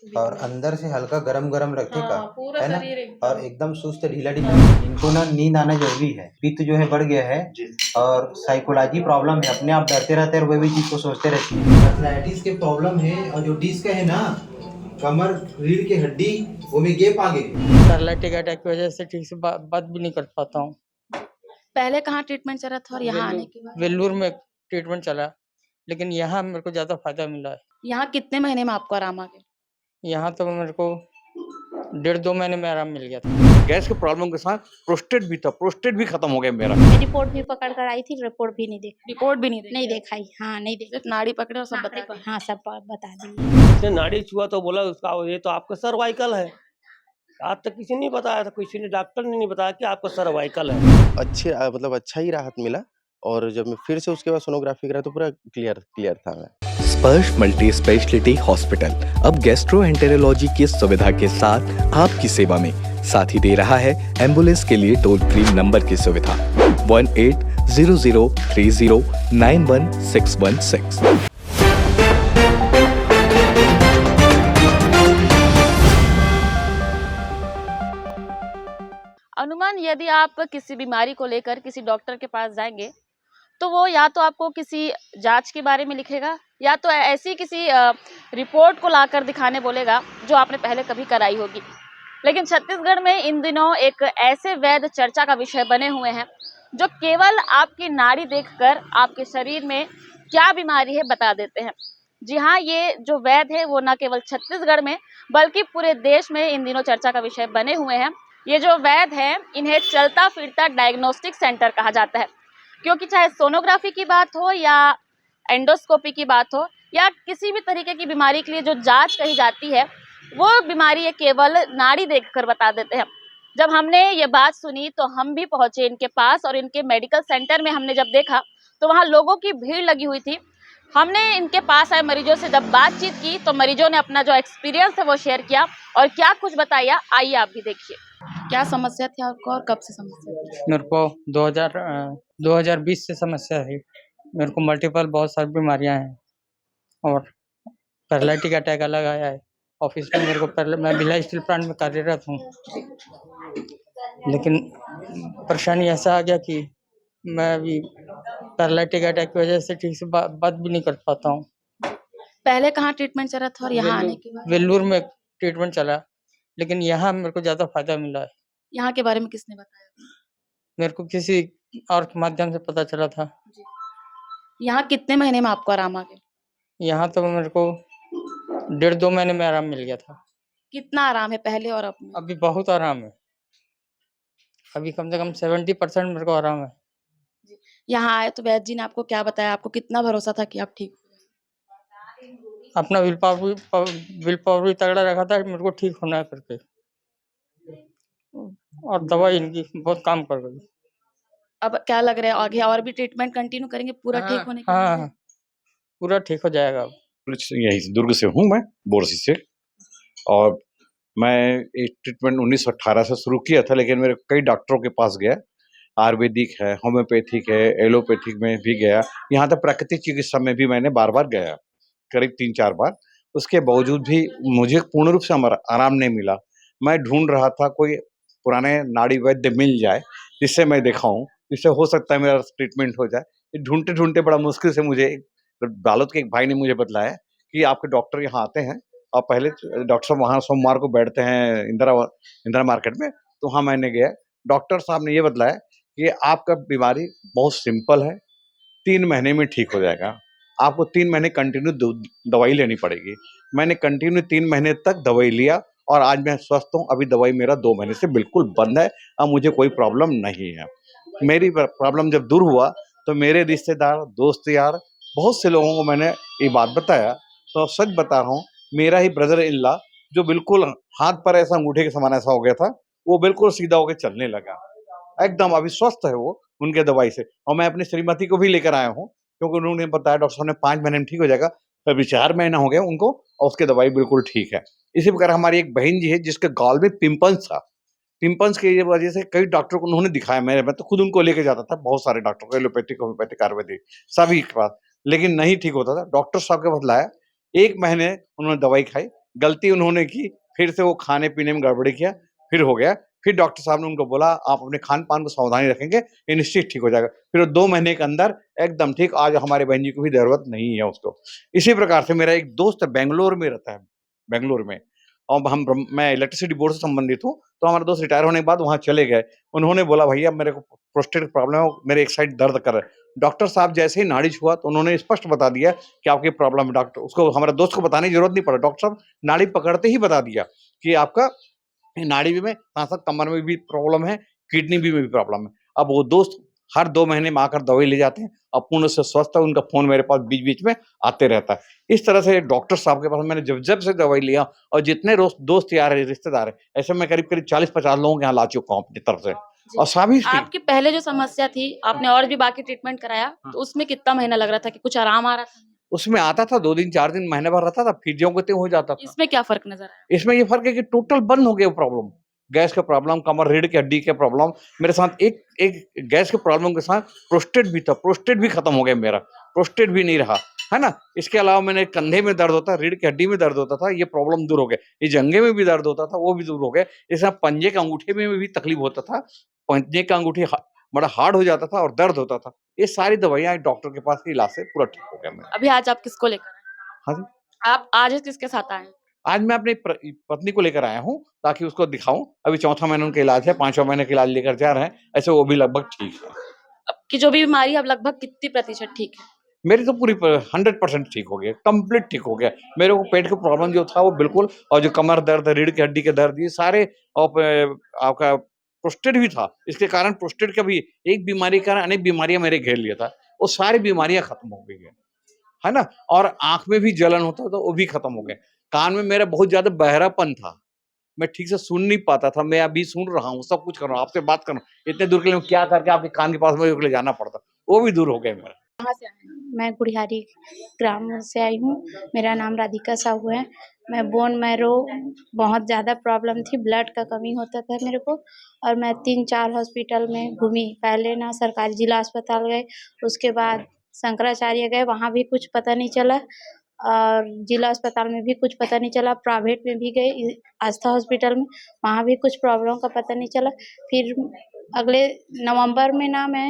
और अंदर से हल्का गरम गरम रखे का, पूरा है ना। शरीर और एकदम एकदम सुस्त ढीला ढीला। इनको ना नींद आना जरूरी है, पित्त जो है बढ़ गया है और साइकोलॉजी प्रॉब्लम है, अपने आप डरते रहते हैं और वही भी चीज को सोचते रहती है। एथलेटिस के प्रॉब्लम है और जो डिस्क है ना, कमर रीढ़ की हड्डी वो में गैप आ गई। पैरालिटिक अटैक की वजह से ठीक से बात भी नहीं कर पाता हूँ। पहले कहाँ ट्रीटमेंट चला था और यहाँ आने के बाद वेल्लूर में ट्रीटमेंट चला, लेकिन यहाँ मेरे को ज़्यादा फायदा मिला है। यहाँ कितने महीने में आपको आराम आ गया? यहाँ तो मेरे को 1.5-2 महीने में आराम मिल गया था। गैस के प्रॉब्लम के साथ प्रोस्टेट भी था, प्रोस्टेट भी खत्म हो गया मेरा। मैं रिपोर्ट भी पकड़ कर आई थी, रिपोर्ट भी नहीं देखी। रिपोर्ट भी नहीं नहीं दिखाई, हाँ नहीं देखी। सिर्फ नाड़ी पकड़े और सब बता दिया। हाँ सब बता दिए। उसने नाड़ी छुआ तो बोला उसका ये तो आपका सर्वाइकल है। आज तक किसी ने बताया था, किसी ने डॉक्टर ने नहीं बताया कि आपका सर्वाइकल है। अच्छे मतलब अच्छा ही राहत मिला और जब मैं फिर से उसके बाद सोनोग्राफी करा तो पूरा क्लियर था मैं। स्पर्श मल्टी स्पेशलिटी हॉस्पिटल अब गैस्ट्रोएंटेरोलॉजी की सुविधा के साथ आपकी सेवा में, साथ ही दे रहा है एम्बुलेंस के लिए टोल फ्री नंबर की सुविधा 180030091616। अनुमान, यदि आप किसी बीमारी को लेकर किसी डॉक्टर के पास जाएंगे तो वो या तो आपको किसी जांच के बारे में लिखेगा या तो ऐसी किसी रिपोर्ट को लाकर दिखाने बोलेगा जो आपने पहले कभी कराई होगी। लेकिन छत्तीसगढ़ में इन दिनों एक ऐसे वैद्य चर्चा का विषय बने हुए हैं जो केवल आपकी नाड़ी देखकर आपके शरीर में क्या बीमारी है बता देते हैं। जी हाँ, ये जो वैद्य है वो न केवल छत्तीसगढ़ में बल्कि पूरे देश में इन दिनों चर्चा का विषय बने हुए हैं। ये जो वैद्य हैं इन्हें चलता फिरता डायग्नोस्टिक सेंटर कहा जाता है, क्योंकि चाहे सोनोग्राफी की बात हो या एंडोस्कोपी की बात हो या किसी भी तरीके की बीमारी के लिए जो जांच कही जाती है वो बीमारी ये केवल नाड़ी देखकर बता देते हैं। जब हमने ये बात सुनी तो हम भी पहुंचे इनके पास और इनके मेडिकल सेंटर में हमने जब देखा तो वहाँ लोगों की भीड़ लगी हुई थी। हमने इनके पास आए मरीजों से जब बातचीत की तो मरीजों ने अपना जो एक्सपीरियंस है वो शेयर किया और क्या कुछ बताया, आइए आप भी देखिए। क्या समस्या थी आपको और कब से समस्या थी? मेरे को 2020 से समस्या है। मेरे को मल्टीपल बहुत सारी बीमारियां हैं और पैरालिटिक अटैक अलग आया है। ऑफिस में मेरे को पहले, मैं भिलाई स्टील प्लांट में कार्यरत हूँ, लेकिन परेशानी ऐसा आ गया कि मैं अभी पैरालिटिक अटैक की वजह से ठीक से बात भी नहीं कर पाता हूँ। पहले कहाँ ट्रीटमेंट चला था और यहाँ आने के बाद? वेल्लूर में ट्रीटमेंट चला, लेकिन यहाँ मेरे को ज़्यादा फायदा मिला है। यहाँ के बारे में किसने बताया? मेरे को किसी और के माध्यम से पता चला था। यहाँ कितने महीने में आपको आराम आ गया? यहाँ तो मेरे को 1.5-2 महीने में आराम मिल गया था। कितना आराम है पहले और अब में? अभी बहुत आराम है, अभी कम से कम 70% मेरे को आराम है। यहाँ आए तो वैद्य जी ने आपको क्या बताया? आपको कितना भरोसा था कि आप ठीक हो? अपना विल पावर भी तगड़ा रखा था मेरे को ठीक होना है करके, और दवाई इनकी बहुत काम कर गई। अब क्या लग रहा है आगे और भी ट्रीटमेंट कंटिन्यू करेंगे पूरा ठीक होने के हाँ, बाद? पूरा ठीक हो जाएगा। यही से दुर्ग से हूँ मैं, बोरसी से, और मैं एक ट्रीटमेंट 1918 से शुरू किया था, लेकिन मेरे कई डॉक्टरों के पास गया। आयुर्वेदिक है, होम्योपैथिक है, एलोपैथिक में भी गया, यहाँ तक प्राकृतिक चिकित्सा में भी मैंने बार बार गया, करीब 3-4 बार। उसके बावजूद भी मुझे पूर्ण रूप से आराम नहीं मिला। मैं ढूंढ रहा था कोई पुराने नाड़ी वैद्य मिल जाए जिससे मैं दिखाऊं, जिससे हो सकता है मेरा ट्रीटमेंट हो जाए। ढूंढते ढूंढते बड़ा मुश्किल से मुझे बालोद के एक भाई ने मुझे बतलाया कि आपके डॉक्टर यहाँ आते हैं और पहले डॉक्टर साहब वहाँ सोमवार को बैठते हैं इंदिरा मार्केट में। तो वहाँ मैंने गया, डॉक्टर साहब ने ये बतलाया कि आपका बीमारी बहुत सिंपल है, 3 महीने में ठीक हो जाएगा। आपको 3 महीने कंटिन्यू दवाई लेनी पड़ेगी। मैंने कंटिन्यू 3 महीने तक दवाई लिया और आज मैं स्वस्थ हूँ। अभी दवाई मेरा 2 महीने से बिल्कुल बंद है, अब मुझे कोई प्रॉब्लम नहीं है। मेरी प्रॉब्लम जब दूर हुआ तो मेरे रिश्तेदार, दोस्त यार, बहुत से लोगों को मैंने ये बात बताया। तो सच बता रहा हूँ, मेरा ही ब्रदर इन लॉ जो बिल्कुल हाथ पर ऐसा अंगूठे के समान ऐसा हो गया था, वो बिल्कुल सीधा होकर चलने लगा, एकदम अभी स्वस्थ है वो उनके दवाई से। और मैं अपनी श्रीमती को भी लेकर आया हूँ, क्योंकि उन्होंने बताया डॉक्टर साहब ने 5 महीने में ठीक हो जाएगा। अभी 4 महीना हो गया उनको और उसकी दवाई बिल्कुल ठीक है। इसी प्रकार हमारी एक बहन जी है जिसके गाल में पिंपल्स था, पिंपल्स की वजह से कई डॉक्टर को उन्होंने दिखाया। मैं तो खुद उनको लेके जाता था, बहुत सारे डॉक्टर को, एलोपैथिक, होम्योपैथिक, आयुर्वेदिक, सभी के पास, लेकिन नहीं ठीक होता था। डॉक्टर साहब के बतलाया 1 महीने उन्होंने दवाई खाई, गलती उन्होंने की, फिर से वो खाने पीने में गड़बड़ी किया, फिर हो गया। फिर डॉक्टर साहब ने उनको बोला आप अपने खान पान को सावधानी रखेंगे ये निश्चित ठीक हो जाएगा। फिर वो 2 महीने के अंदर एकदम ठीक। आज हमारे बहन जी को भी जरूरत नहीं है उसको। इसी प्रकार से मेरा एक दोस्त बेंगलोर में रहता है, बेंगलोर में, और मैं इलेक्ट्रिसिटी बोर्ड से संबंधित हूँ, तो हमारे दोस्त रिटायर होने के बाद वहाँ चले गए। उन्होंने बोला भैया मेरे को प्रोस्टेट प्रॉब्लम है, मेरे एक साइड दर्द कर रहा है। डॉक्टर साहब जैसे ही नाड़ी छुआ तो उन्होंने स्पष्ट बता दिया कि आपकी प्रॉब्लम है। डॉक्टर उसको, हमारे दोस्त को बताने की जरूरत नहीं पड़ा, डॉक्टर साहब नाड़ी पकड़ते ही बता दिया कि आपका नाड़ी में साथ साथ कमर में भी प्रॉब्लम है, किडनी में भी प्रॉब्लम है। अब वो दोस्त हर 2 महीने में आकर दवाई ले जाते हैं और पूर्ण से स्वस्थ है। उनका फोन मेरे पास बीच बीच में आते रहता है। इस तरह से डॉक्टर साहब के पास मैंने जब जब से दवाई लिया, और जितने दोस्त यार है, रिश्तेदार है, ऐसे मैं करीब करीब 40-50 लोगों के यहाँ ला चुका हूँ अपनी तरफ से, और सभी ठीक। आपकी पहले जो समस्या थी, आपने और भी बाकी ट्रीटमेंट कराया, तो उसमें कितना महीना लग रहा था कि कुछ आराम आ रहा था? उसमें आता था 2 दिन 4 दिन महीने भर रहता था, फिर ज्यों को त्यों हो जाता था। इसमें क्या फर्क नजर आया? इसमें ये फर्क है कि टोटल बंद हो गया प्रॉब्लम। गैस का प्रॉब्लम, कमर रीढ़ की हड्डी के प्रॉब्लम, मेरे साथ एक गैस के प्रॉब्लम के साथ प्रोस्टेट भी था, प्रोस्टेट भी खत्म हो गया मेरा, प्रोस्टेट भी नहीं रहा, है ना। इसके अलावा मैंने कंधे में दर्द होता, रीढ़ की हड्डी में दर्द होता था, ये प्रॉब्लम दूर हो गया। ये जंघे में भी दर्द होता था, वो भी दूर हो गया। इसमें पंजे के अंगूठे में भी तकलीफ होता था, पंजे का अंगूठी बड़ा हार्ड हो जाता था और दर्द होता था। ये सारी दवाइयाँ डॉक्टर के पास के इलाज से पूरा ठीक हो गया मैं। अभी आज आप किसको लेकर आए? हाँ जी, आप आज किसके साथ आए? आज मैं अपनी पत्नी को लेकर आया हूँ ताकि उसको दिखाऊं। अभी 4था महीना उनका इलाज है, 5वां महीने का इलाज लेकर जा रहे हैं। ऐसे वो भी लगभग ठीक है। आपकी जो भी बीमारी है, अब लगभग कितनी प्रतिशत ठीक है? मेरी तो पूरी 100% ठीक हो गया, कंप्लीट ठीक हो गया। मेरे को पेट का प्रॉब्लम जो था वो बिल्कुल, और जो कमर दर्द, रीढ़ की हड्डी के दर्द, ये सारे, और आपका प्रोस्टेट भी था, इसके कारण प्रोस्टेट का भी एक बीमारी के कारण अनेक बीमारियां मेरे घेर लिया था, वो सारी बीमारियां खत्म हो गई है ना। और आंख में भी जलन होता था, वो भी खत्म हो गया। कान में मेरा बहुत ज्यादा बहरापन था, मैं ठीक से सुन नहीं पाता था। मैं अभी सुन रहा हूँ, सब कुछ कर रहा हूँ, आपसे बात कर रहा हूँ। इतने दूर के लिए क्या करके आपके कान के पास में ले जाना पड़ता, वो भी दूर हो गया मेरा। कहाँ से आए हैं? मैं गुड़ियारी ग्राम से आई हूँ। मेरा नाम राधिका साहू है। मैं बोन मैरो बहुत ज़्यादा प्रॉब्लम थी, ब्लड का कमी होता था मेरे को, और मैं 3-4 हॉस्पिटल में घूमी। पहले ना सरकारी जिला अस्पताल गए, उसके बाद शंकराचार्य गए, वहाँ भी कुछ पता नहीं चला, और जिला अस्पताल में भी कुछ पता नहीं चला। प्राइवेट में भी गए, आस्था हॉस्पिटल में, वहाँ भी कुछ प्रॉब्लम का पता नहीं चला। फिर अगले नवंबर में ना मैं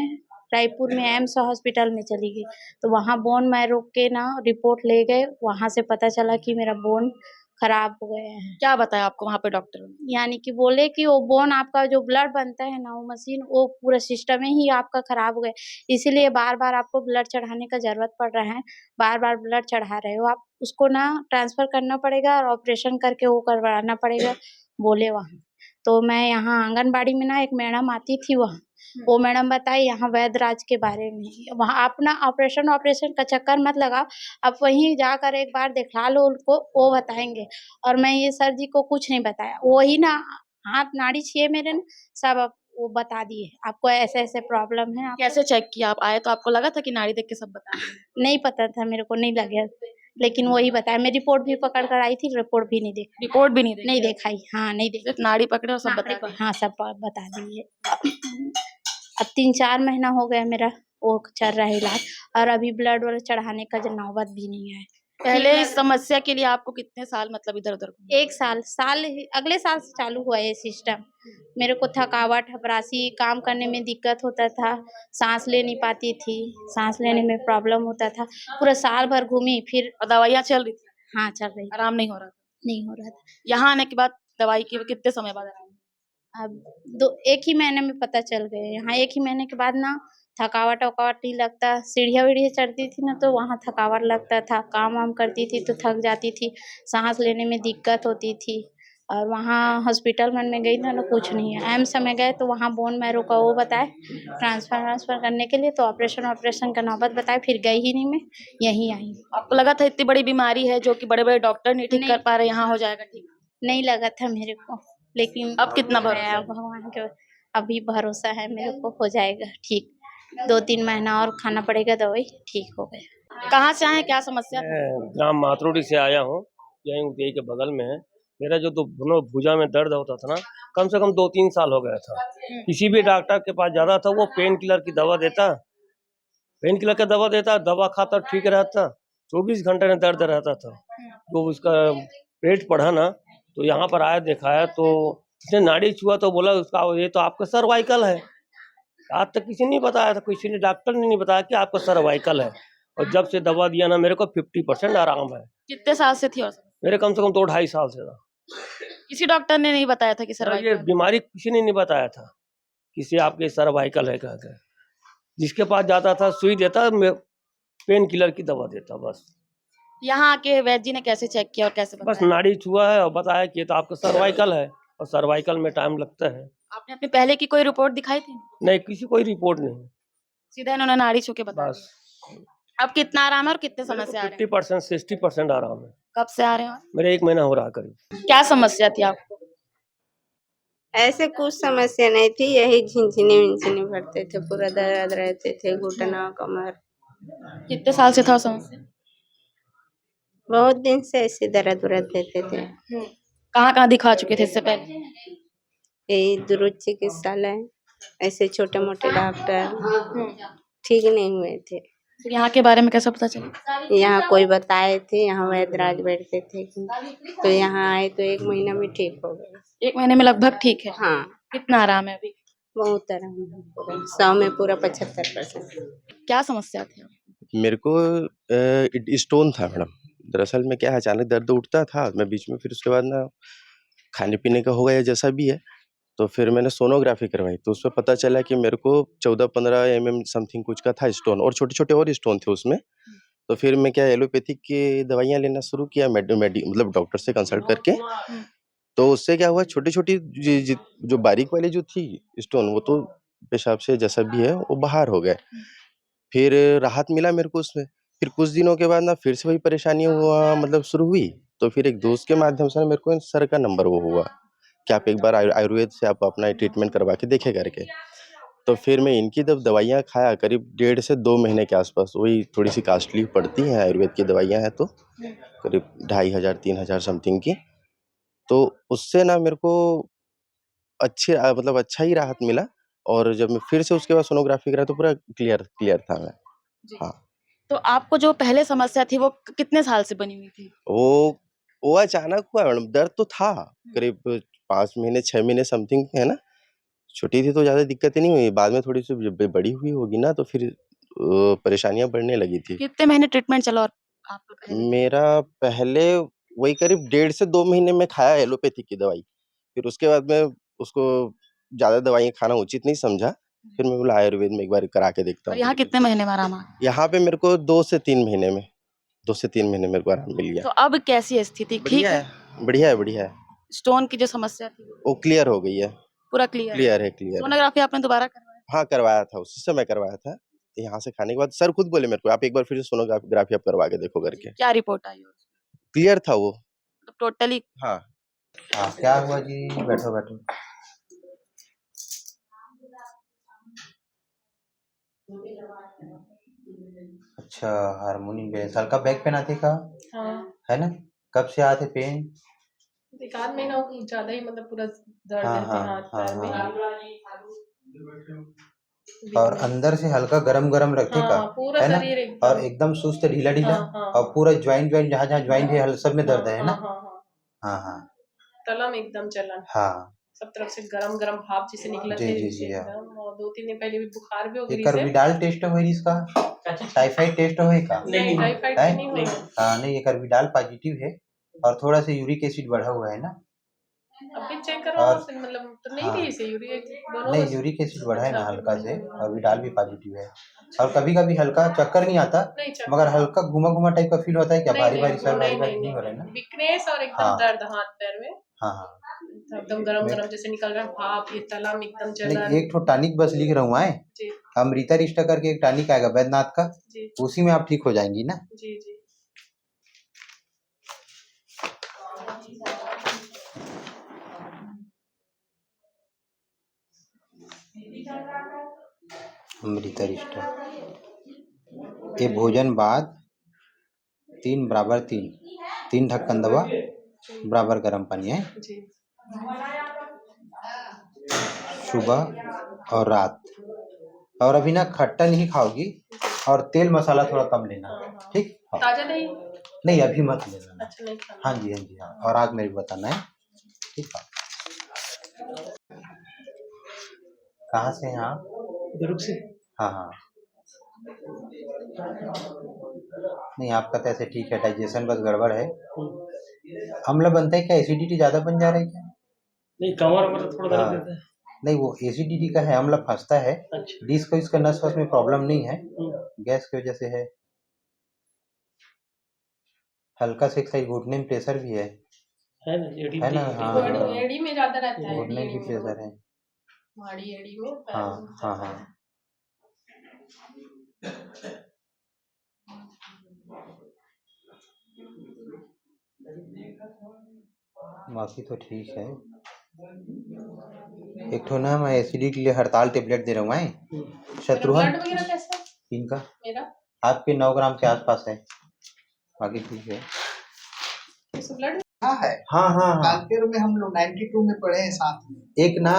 रायपुर में एम्स हॉस्पिटल में चली गई, तो वहाँ बोन मैरो के ना रिपोर्ट ले गए। वहाँ से पता चला कि मेरा बोन खराब हो गया है। क्या बताया आपको वहाँ पे डॉक्टर ने? यानी कि बोले कि वो बोन आपका जो ब्लड बनता है ना, वो मशीन, वो पूरा सिस्टम ही आपका खराब हो गया, इसीलिए बार बार आपको ब्लड चढ़ाने का जरूरत पड़ रहा है। बार बार ब्लड चढ़ा रहे हो आप, उसको ना ट्रांसफर करना पड़ेगा और ऑपरेशन करके वो करवाना पड़ेगा, बोले वहाँ। तो मैं यहाँ आंगनबाड़ी में ना एक मैडम आती थी, वहाँ वो मैडम बताई यहाँ वैद्यराज के बारे में। वहाँ आप ना ऑपरेशन का चक्कर मत लगाओ, आप वहीं जाकर एक बार दिखा लो उनको, वो बताएंगे। और मैं ये सर जी को कुछ नहीं बताया, वही ना हाथ नाड़ी छिए मेरे ने सब वो बता दिए, आपको ऐसे ऐसे प्रॉब्लम है। कैसे चेक किया? आप आए तो आपको लगा था कि नाड़ी देख के सब बता? नहीं पता था मेरे को, नहीं लगे, लेकिन वही बताया। मैं रिपोर्ट भी पकड़ कर आई थी, रिपोर्ट भी नहीं देखी। रिपोर्ट भी नहीं देखी? नहीं दिखाई, हाँ नहीं देखी। सिर्फ नाड़ी पकड़े और सब बता दिए? हाँ सब बता दिए। अब 3-4 महीना हो गया मेरा वो चल रहा है इलाज, और अभी ब्लड वगैरह चढ़ाने का जो नौबत भी नहीं है। पहले इस समस्या के लिए आपको कितने साल मतलब इधर उधर? 1 साल अगले साल से चालू हुआ ये सिस्टम। मेरे को थकावट, हबरासी, काम करने में दिक्कत होता था, सांस ले नहीं पाती थी, सांस लेने में प्रॉब्लम होता था। पूरा साल भर घूमी, फिर और दवाइयाँ चल रही थी? हाँ चल रही, आराम नहीं हो रहा था? नहीं हो रहा था। यहाँ आने के बाद दवाई की कितने समय बाद आराम? अब 1 ही महीने में पता चल गए। यहाँ 1 ही महीने के बाद ना थकावट वकावट नहीं लगता। सीढ़ियाँ वीढ़ियाँ चढ़ती थी ना, तो वहाँ थकावट लगता था, काम वाम करती थी तो थक जाती थी, सांस लेने में दिक्कत होती थी। और वहाँ हॉस्पिटल में गई ना, कुछ नहीं है। एम्स में गए तो वहाँ बोन मैरो का वो बताए ट्रांसफर करने के लिए, तो ऑपरेशन का नौबत बताए, फिर गई ही नहीं मैं, यहीं आई। आपको लगा था इतनी बड़ी बीमारी है जो कि बड़े बड़े डॉक्टर नहीं ठीक कर पा रहे, यहाँ हो जाएगा ठीक? नहीं लगा था मेरे को, लेकिन अब कितना भरोसा है? भगवान के अभी भरोसा है मेरे को, हो जाएगा ठीक। 2-3 महीना और खाना पड़ेगा दवाई, ठीक हो गया। कहाँ से आए, क्या समस्या थी? ग्राम मातरोडी से आया हूँ, यहीं उदय के बगल में है। मेरा जो दोनों भुजा में दर्द होता था ना, कम से कम 2-3 साल हो गया था। किसी भी डॉक्टर के पास जाता था, वो पेन किलर की दवा देता, दवा खाता ठीक रहता। 24 घंटे में दर्द रहता था, तो उसका पेट पढ़ा ना, तो यहाँ पर आया दिखाया तो उसने नाड़ी छुआ तो बोला उसका ये तो आपका सर्वाइकल है। आज तक किसी ने नहीं बताया था, किसी ने डॉक्टर ने नहीं बताया कि आपका सर्वाइकल है। और जब से दवा दिया ना मेरे को 50% आराम है। कितने साल से थी और मेरे कम से कम 2-2.5 साल से था। किसी डॉक्टर ने नहीं बताया था कि ये सर्वाइकल? बीमारी किसी ने नहीं बताया था, किसी आपके सर्वाइकल है कह के। जिसके पास जाता था सुई देता, पेन किलर की दवा देता बस। यहाँ आके वैद्य जी ने कैसे चेक किया और कैसे बस बताया? नाड़ी छुआ है और बताया कि ये तो आपका सर्वाइकल है, और सर्वाइकल में टाइम लगता है। आपने अपने पहले की कोई रिपोर्ट दिखाई थी? नहीं, किसी कोई रिपोर्ट नहीं, सीधा इन्होंने नाड़ी छू के बताया? बस अब कितना आराम है और कितने समय से आ रहे हैं? 50% 60% आराम है। कब से आ रहे हैं? मेरे 1 महीना हो रहा करीब। क्या समस्या थी आपको? ऐसे कुछ समस्या नहीं थी, यही झिनझिनी विंझिनी भरते थे, पूरा दर्द रहते थे, घुटना कमर। कितने साल से था समस्या? बहुत दिन से ऐसे दर्द उरद देते थे। कहाँ कहाँ दिखा चुके थे इससे पहले? यही दुरुद चिकित्सालय, ऐसे छोटे मोटे डॉक्टर ठीक नहीं हुए थे। तो यहाँ के बारे में कैसे पता चला? यहाँ कोई बताए थे, यहाँ वैद्यराज बैठते थे, तो यहाँ आए तो 1 महीना में ठीक हो गए। 1 महीने में लगभग ठीक है? हाँ, कितना आराम है अभी? बहुत आराम है, पूरा 100 में पूरा 75%। क्या समस्या थी? मेरे को स्टोन था मैडम। दरअसल में क्या है, अचानक दर्द उठता था मैं बीच में, फिर उसके बाद ना खाने पीने का हो गया जैसा भी है, तो फिर मैंने सोनोग्राफी करवाई तो उसमें पता चला कि मेरे को 14-15 mm समथिंग कुछ का था स्टोन, और छोटे-छोटे और स्टोन थे उसमें। तो फिर मैं क्या एलोपैथिक की दवाइयाँ लेना शुरू किया, मतलब डॉक्टर से कंसल्ट करके। तो उससे क्या हुआ, छोटी-छोटी जो बारीक वाली जो थी स्टोन, वो तो पेशाब से जैसा भी है वो बाहर हो गए। फिर राहत मिला मेरे को उसमें। फिर कुछ दिनों के बाद ना फिर से वही परेशानी हुआ, मतलब शुरू हुई। तो फिर एक दोस्त के माध्यम से ना मेरे को सर का नंबर वो हुआ कि आप एक बार आयुर्वेद से आप अपना ट्रीटमेंट करवा के देखें करके। तो फिर मैं इनकी जब दवाइयाँ खाया करीब 1.5 से 2 महीने के आसपास, वही थोड़ी सी कास्टली पड़ती हैं आयुर्वेद की दवाइयाँ हैं, तो करीब 2500-3000 समथिंग की। तो उससे ना मेरे को मतलब अच्छा ही राहत मिला। और जब मैं फिर से उसके बाद सोनोग्राफी करा तो पूरा क्लियर था मैं। हाँ। तो आपको जो पहले समस्या थी वो कितने साल से बनी हुई थी? वो अचानक हुआ मैडम, दर्द तो था करीब 5 महीने 6 महीने समथिंग, है ना। छोटी थी तो ज़्यादा दिक्कत नहीं हुई, बाद में थोड़ी सी जब बड़ी हुई होगी ना तो फिर परेशानियाँ बढ़ने लगी थी। कितने महीने ट्रीटमेंट चला और आपका पहले? मेरा पहले वही करीब 1.5 से 2 महीने में खाया एलोपैथिक की दवाई। फिर उसके बाद में उसको ज़्यादा दवाइयाँ खाना उचित नहीं समझा। फिर मैं बोला आयुर्वेद में एक बार करा के देखता और हूँ। यहाँ कितने महीने में आराम आ गया? यहाँ पे मेरे को 2 से 3 महीने में 2 से 3 महीने मेरे को आराम मिल गया। तो अब कैसी है स्थिति? ठीक है? बढ़िया है। स्टोन की जो समस्या थी वो क्लियर हो गई है। पूरा क्लियर? क्लियर है। सोनोग्राफी आपने दोबारा करवाया? हाँ, करवाया था, उसी समय करवाया था। यहाँ से खाने के बाद सर खुद बोले मेरे को, आप एक बार फिर से सोनोग्राफी आप करवा के देखो करके। क्या रिपोर्ट आई? क्लियर था वो। टोटली? हाँ। हाँ, क्या हुआ जी? बैठो। अच्छा, हार्मोनी बेस हल्का बैक पेन आते का? हाँ, है ना? कब से आते पेन? 1 महीना हो गया, ज्यादा ही मतलब पूरा दर्द हाँ, रहता है हाँ, हाथ पैर में। और अंदर से हल्का गरम रखते का? हाँ, पूरा है ना? शरीर एकदम। और एकदम सुस्त ढीला हाँ। और पूरा ज्वाइंट जहाँ ज्वाइंट है सब में दर्द है ना? हाँ। हाँ। तलम एकदम चलन। हाँ। सब तरफ से गरम भाप जैसे निकला थे जी, हाँ। एकदम। और 2-3 दिन पहले भी बुखार भी हो ये गई कार्बिडाल टेस्ट हुई इसका? टाइफाइड टेस्ट हुई का? नहीं, टाइफाइड है? नहीं हुआ। हाँ, नहीं, ये कार्बिडाल पॉजिटिव है और थोड़ा सा यूरिक एसिड बढ़ा हुआ है ना? अभी चेक करवाओ, और मतलब तो नहीं हाँ, थी इसे यूरिक दोनों नहीं, बस। यूरिक एसिड बढ़ा है ना अच्छा, हल्का से, और विडाल भी पॉजिटिव है। और कभी हल्का चक्कर नहीं आता, नहीं चक्कर। मगर हल्का घुमा टाइप का फील होता है क्या? भारी सर भारी नहीं हो रहा है ना? वीकनेस और एकदम हाँ। दर्द हाथ पैर में हाँ। एकदम गरम जैसे निकल रहा है भाप, ये तलम एकदम चल रहा नहीं, एक तो टॉनिक बस लिख रहा हूँ आए, जी अमृता रिश्ता करके एक टॉनिक आएगा वैद्यनाथ का, जी उसी में आप ठीक हो जाएंगी ना? जी। अमृता रिश्ता ये भोजन बाद 3 ढक्कन दवा बराबर गर्म पानी है जी। सुबह और रात। और अभी ना खट्टा नहीं खाओगी और तेल मसाला थोड़ा कम लेना, ठीक? ताजा दही? नहीं अभी मत लेना। अच्छा नहीं खाना। हाँ जी हाँ जी हाँ, और आग मेरे को बताना है, ठीक है। कहाँ से हैं आप? दुर्ग से। हाँ हाँ, नहीं आपका तो ऐसे ठीक है, डाइजेशन बस गड़बड़ है। अम्ल बनता है क्या? एसिडिटी ज्यादा बन जा रही है क्या? नहीं, कमर में थोड़ा दर्द हाँ, देता है। नहीं वो एसिडिटी का है, अम्ल फंसता है। अच्छा। डिस्क इसका नस वस में प्रॉब्लम नहीं है, गैस की वजह से है। हल्का से एक साइड घुटने में प्रेशर भी है ना, है ना? हाँ एड़ी में ज्यादा रहता है, घुटने एड़ी की में, प्रेशर है। माड़ी एड़ी में, पैर हाँ में हाँ ज्यादा हाँ, है। बाकी तो ठीक है। एक ठो ना मैं एसिडिटी के लिए हड़ताल टेबलेट दे रहा हूँ। ब्लड शत्रुघ्न वगैरह कैसा है इनका मेरा? आपके 9 ग्राम के आसपास है, बाकी ठीक है। इस ब्लड हाँ है। हाँ हाँ हाँ, कानपुर में हम लोग 92 में पढ़े हैं साथ में। एक ना,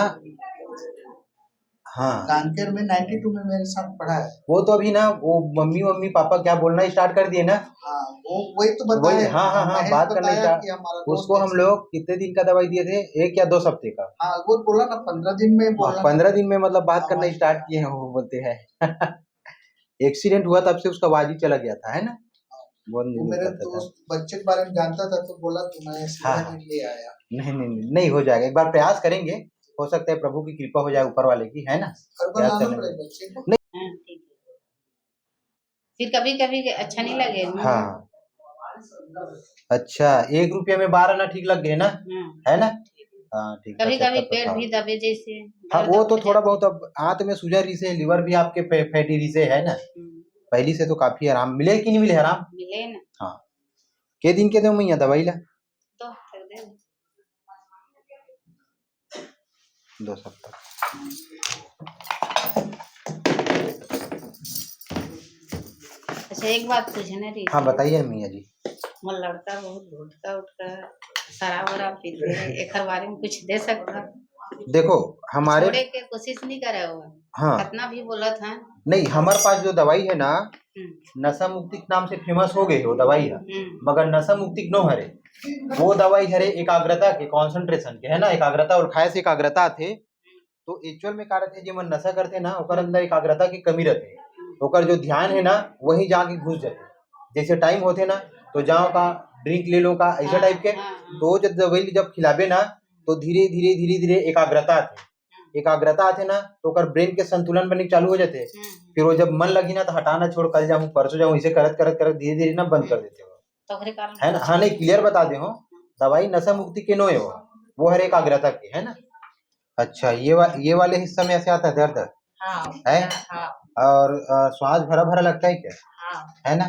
हाँ कानपुर में 92 में मेरे साथ पढ़ा है। वो तो अभी ना वो मम्मी पापा क्या बोलना स्टार्ट कर दिए ना। हाँ वो वही तो बताया। वही हाँ हाँ हाँ, महेश बात करना बताया स्टार्ट। कि हमारा दोस्त उसको हम लोग कितने दिन का दवाई दिए थे? 1 या 2 हफ्ते का। हाँ वो बोला ना 15 दिन में बोला। 15 दिन में मतलब बात हाँ, करना वही स्टार्ट किए हैं, वो बोलते हैं। एक्सीडेंट हुआ तब से उसका आवाज ही चला गया था, है ना? बहुत वो नहीं मेरे करता था। दोस्त बच्चे के बारे में जानता था तो बोला तो मैं सीधा हाँ, ही ले आया। नहीं हो जाएगा, एक बार प्रयास करेंगे, हो सकता है प्रभु की कृपा हो जाए ऊपर वाले की, है ना? हर बार प्रयास लाना करने में पड़ेगा बच्चे को। नहीं, ठीक है। फिर कभी कभी अच्छा नहीं लगे। हाँ अच्छा, 1 रुपया में 12 ना ठीक लग गए ना, है ना? हाँ ठीक है। कभी अच्छा, कभी तब तो पेट था। भी दबे जैसे हाँ दर्द वो तो हो थोड़ा जाता बहुत, अब आंत में सूजन रिसे, लिवर भी आपके फैटी रिसे है ना, है। पहली से तो काफी आराम मिले कि नहीं मिले आराम? मिले ना हाँ, के दिन के दो मैया दवाई ला? तो कर दे। 2 सप्ताह। अच्छा एक बात पूछना थी। हाँ बताइए मैया जी। मोर लड़का बहुत घुटका उठका शराब वराब पीते हैं, एक बारे में कुछ दे सकता? देखो हमारे छोड़े के कोशिश नहीं करे हुआ। हाँ कितना भी बोला था। नहीं, हमारे पास जो दवाई है ना, नशा मुक्ति के नाम से फेमस हो गई वो दवाई है, मगर नशा मुक्ति नो हरे, वो दवाई हरे एकाग्रता के, कंसंट्रेशन के, है ना? एकाग्रता और खाए से एकाग्रता थे, तो एक्चुअल में कारण थे जो मन नशा करते ना, ओकर अंदर एकाग्रता की कमी रहती, ओकर जो ध्यान है ना वही जाके घुस जाते। जैसे टाइम होते ना तो जाओ का ड्रिंक ले लो का, ऐसा टाइप के, तो जब दवाई जब खिलाबे ना तो धीरे धीरे धीरे धीरे एकाग्रता आते ना, तो ओकर ब्रेन के संतुलन बने चालू हो जाते। फिर वो जब मन लगी ना तो हटाना छोड़, कल जाऊँ परसों जाऊँ, इसे करत करत करत धीरे धीरे ना बंद कर देते हो, है ना? हाँ नहीं क्लियर बता दे हो, दवाई नशा मुक्ति के नो है वो हर एकाग्रता के, है ना? अच्छा ये वाले हिस्सा में ऐसे आता है दर्द है? और श्वास भरा भरा लगता है क्या? है ना?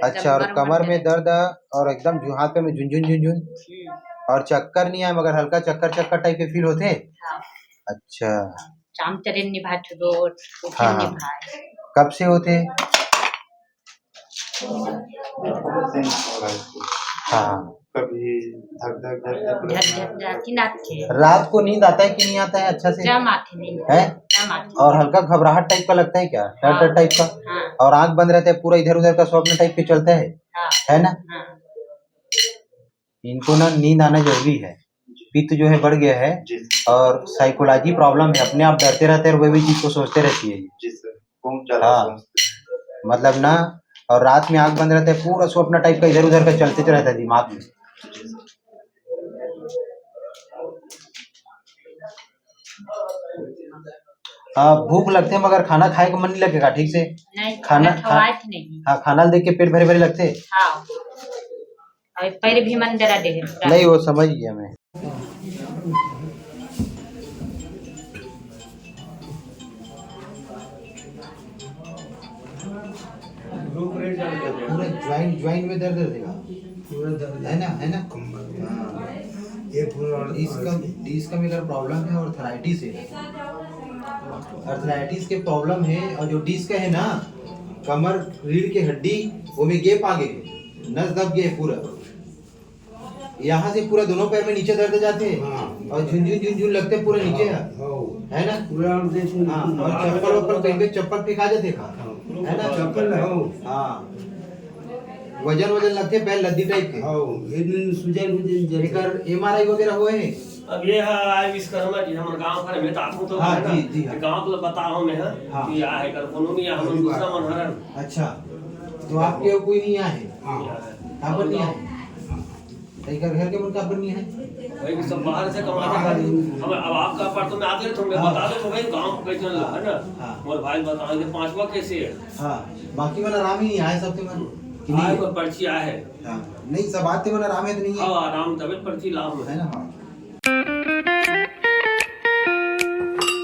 अच्छा, और कमर में दर्द और एकदम हाथ पे में झुनझुन और चक्कर नहीं आए, मगर हल्का चक्कर टाइप के फील होते हैं? अच्छा हाँ, कब से होते? हाँ कभी रात को नींद आता है कि नहीं आता है अच्छा से? है? और हल्का घबराहट टाइप का लगता है क्या? डर टाइप का? और आंख बंद रहता है, पूरा इधर उधर का स्वप्न टाइप के चलता है ना? इनको ना नींद आना जरूरी है, पित्त जो है बढ़ गया है, और साइकोलॉजी प्रॉब्लम है, अपने आप डरते रहते हैं और वही चीज को सोचते रहती है। हाँ मतलब ना, और रात में आंख बंद रहता है, पूरा स्वप्न टाइप का इधर उधर का चलते रहता है दिमाग में। भूख लगते है मगर खाना खाए को मन नहीं लगेगा ठीक से? नहीं खाना नहीं। हाँ, खाना देख के पेट भरे भरे लगते? हाँ और पैर भी मन जरा दे। नहीं वो समझ गया मैं। पूरा ज्वाइंट में दर्द देगा, पूरा दर्द है ना? ये पूरा इसका मेरा प्रॉब्लम है, और अर्थराइटिस है, अर्थराइटिस के प्रॉब्लम है, और जो डिस्क है ना कमर रीढ़ की हड्डी वो में गैप आ गए, नस दब गए पूरा, यहाँ से पूरा दोनों पैर में नीचे दर्द जाते हैं, और झुनझुन लगते पूरा नीचे है ना? पूरा हाँ, और चप्पल कहीं पे चप्पल फेंका जाते है ना? चप्पल हाँ वजन वजन लगते पैर लद्दी टाइप के एकर एमआरआई वगैरह हुए हैं? अब ये है आई विश्वकर्मा जी हमर गांव घर में ताकू तो हाँ, है ना, जी, जी, हाँ। ये गांव को बताओ में है हाँ। कि आ है कर कोनो नहीं हम दूसरा मन हरन अच्छा, तो आपके कोई नहीं आए? यहाँ पर नहीं आए? एकर घर के मुल्का पर नहीं है? भाई सब बाहर से कमाते खाली हम अब आपका पर तो मैं आते तो मैं बता दो भाई गांव कैसे है ना। हाँ। मोर भाई बताओ कि पांचवा कैसे है। हाँ, बाकी मन आराम ही आए सबके मन कि नहीं आए है? को पर्ची आए है। हाँ, नहीं सब आते मन आराम है तो नहीं है? हां आराम तबीयत पर्ची लाभ है ना? हाँ।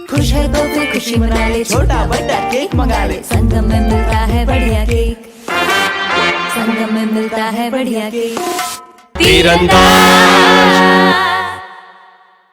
खुश है तो फिर खुशी मना ले, छोटा बड़ा केक मंगा ले, संगम में मिलता है बढ़िया केक, संगम में मिलता है बढ़िया केक। तीरंदाज